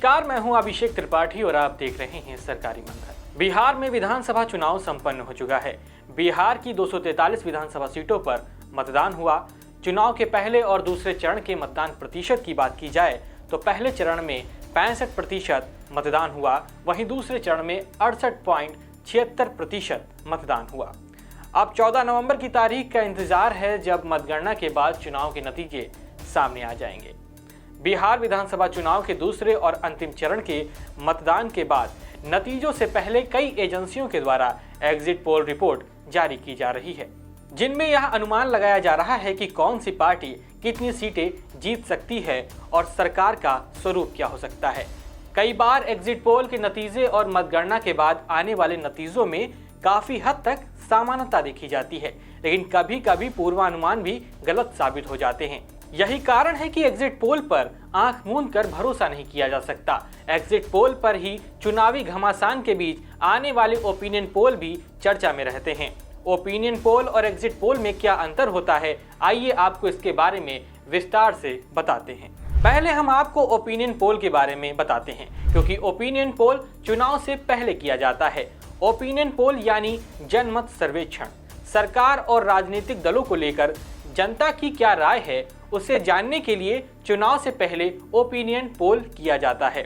नमस्कार, मैं हूं अभिषेक त्रिपाठी और आप देख रहे हैं सरकारी मंथन। बिहार में विधानसभा चुनाव संपन्न हो चुका है। बिहार की 243 विधानसभा सीटों पर मतदान हुआ। चुनाव के पहले और दूसरे चरण के मतदान प्रतिशत की बात की जाए तो पहले चरण में 65% मतदान हुआ, वहीं दूसरे चरण में 68.76% मतदान हुआ। अब 14 नवंबर की तारीख का इंतजार है जब मतगणना के बाद चुनाव के नतीजे सामने आ जाएंगे। बिहार विधानसभा चुनाव के दूसरे और अंतिम चरण के मतदान के बाद नतीजों से पहले कई एजेंसियों के द्वारा एग्जिट पोल रिपोर्ट जारी की जा रही है, जिनमें यह अनुमान लगाया जा रहा है कि कौन सी पार्टी कितनी सीटें जीत सकती है और सरकार का स्वरूप क्या हो सकता है। कई बार एग्जिट पोल के नतीजे और मतगणना के बाद आने वाले नतीजों में काफी हद तक समानता देखी जाती है, लेकिन कभी कभी पूर्वानुमान भी गलत साबित हो जाते हैं। यही कारण है कि एग्जिट पोल पर आंख मूंद कर भरोसा नहीं किया जा सकता। एग्जिट पोल पर ही चुनावी घमासान के बीच आने वाले ओपिनियन पोल भी चर्चा में रहते हैं। ओपिनियन पोल और एग्जिट पोल में क्या अंतर होता है, आइए आपको इसके बारे में विस्तार से बताते हैं। पहले हम आपको ओपिनियन पोल के बारे में बताते हैं, क्योंकि ओपिनियन पोल चुनाव से पहले किया जाता है। ओपिनियन पोल यानी जनमत सर्वेक्षण सरकार और राजनीतिक दलों को लेकर जनता की क्या राय है उसे जानने के लिए चुनाव से पहले ओपिनियन पोल किया जाता है।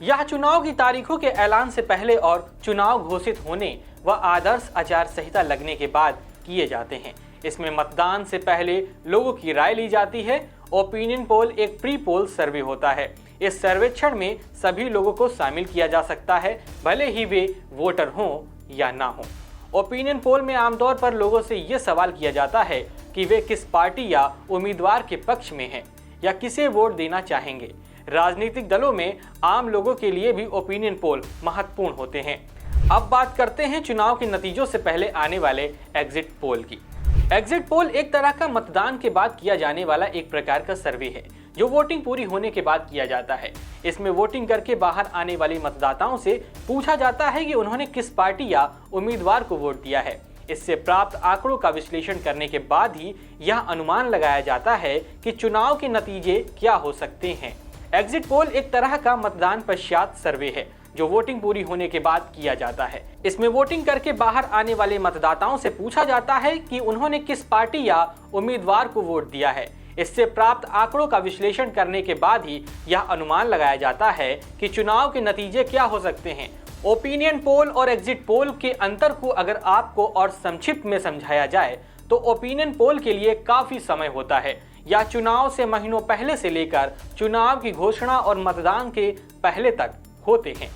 यह चुनाव की तारीखों के ऐलान से पहले और चुनाव घोषित होने व आदर्श आचार संहिता लगने के बाद किए जाते हैं। इसमें मतदान से पहले लोगों की राय ली जाती है। ओपिनियन पोल एक प्री पोल सर्वे होता है। इस सर्वेक्षण में सभी लोगों को शामिल किया जा सकता है, भले ही वे वोटर हों या ना हों। ओपिनियन पोल में आमतौर पर लोगों से ये सवाल किया जाता है कि वे किस पार्टी या उम्मीदवार के पक्ष में हैं या किसे वोट देना चाहेंगे। राजनीतिक दलों में आम लोगों के लिए भी ओपिनियन पोल महत्वपूर्ण होते हैं। अब बात करते हैं चुनाव के नतीजों से पहले आने वाले एग्जिट पोल की। एग्जिट पोल एक तरह का मतदान के बाद किया जाने वाला एक प्रकार का सर्वे है, जो वोटिंग पूरी होने के बाद किया जाता है। इसमें वोटिंग करके बाहर आने वाले मतदाताओं से पूछा जाता है कि उन्होंने किस पार्टी या उम्मीदवार को वोट दिया है। इससे प्राप्त आंकड़ों का विश्लेषण करने के बाद ही यह अनुमान लगाया जाता है कि चुनाव के नतीजे क्या हो सकते हैं। एग्जिट पोल एक तरह का मतदान पश्चात सर्वे है, जो वोटिंग पूरी होने के बाद किया जाता है। इसमें वोटिंग करके बाहर आने वाले मतदाताओं से पूछा जाता है कि उन्होंने किस पार्टी या उम्मीदवार को वोट दिया है। इससे प्राप्त आंकड़ों का विश्लेषण करने के बाद ही यह अनुमान लगाया जाता है कि चुनाव के नतीजे क्या हो सकते हैं। ओपिनियन पोल और एग्जिट पोल के अंतर को अगर आपको और संक्षिप्त में समझाया जाए तो ओपिनियन पोल के लिए काफी समय होता है, या चुनाव से महीनों पहले से लेकर चुनाव की घोषणा और मतदान के पहले तक होते हैं।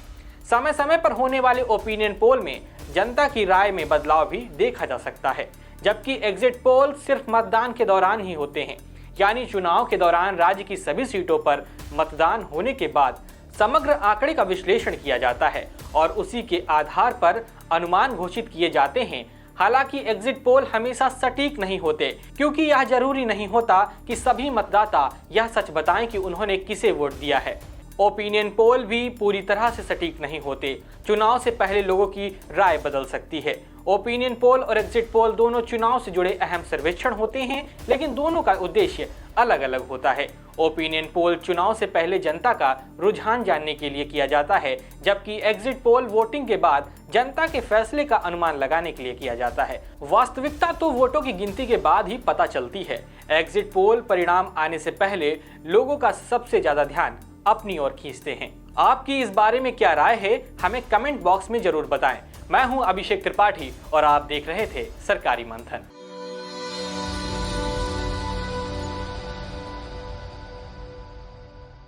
समय समय पर होने वाले ओपिनियन पोल में जनता की राय में बदलाव भी देखा जा सकता है, जबकि एग्जिट पोल सिर्फ मतदान के दौरान ही होते हैं, यानी चुनाव के दौरान राज्य की सभी सीटों पर मतदान होने के बाद समग्र आंकड़े का विश्लेषण किया जाता है और उसी के आधार पर अनुमान घोषित किए जाते हैं। हालांकि एग्जिट पोल हमेशा सटीक नहीं होते, क्योंकि यह जरूरी नहीं होता कि सभी मतदाता यह सच बताएं कि उन्होंने किसे वोट दिया है। ओपिनियन पोल भी पूरी तरह से सटीक नहीं होते। चुनाव से पहले लोगों की राय बदल सकती है। ओपिनियन पोल और एग्जिट पोल दोनों चुनाव से जुड़े अहम सर्वेक्षण होते हैं, लेकिन दोनों का उद्देश्य अलग अलग होता है। ओपिनियन पोल चुनाव से पहले जनता का रुझान जानने के लिए किया जाता है, जबकि एग्जिट पोल वोटिंग के बाद जनता के फैसले का अनुमान लगाने के लिए किया जाता है। वास्तविकता तो वोटों की गिनती के बाद ही पता चलती है। एग्जिट पोल परिणाम आने से पहले लोगों का सबसे ज्यादा ध्यान अपनी ओर खींचते हैं। आपकी इस बारे में क्या राय है, हमें कमेंट बॉक्स में जरूर बताएं। मैं हूं अभिषेक त्रिपाठी और आप देख रहे थे सरकारी मंथन।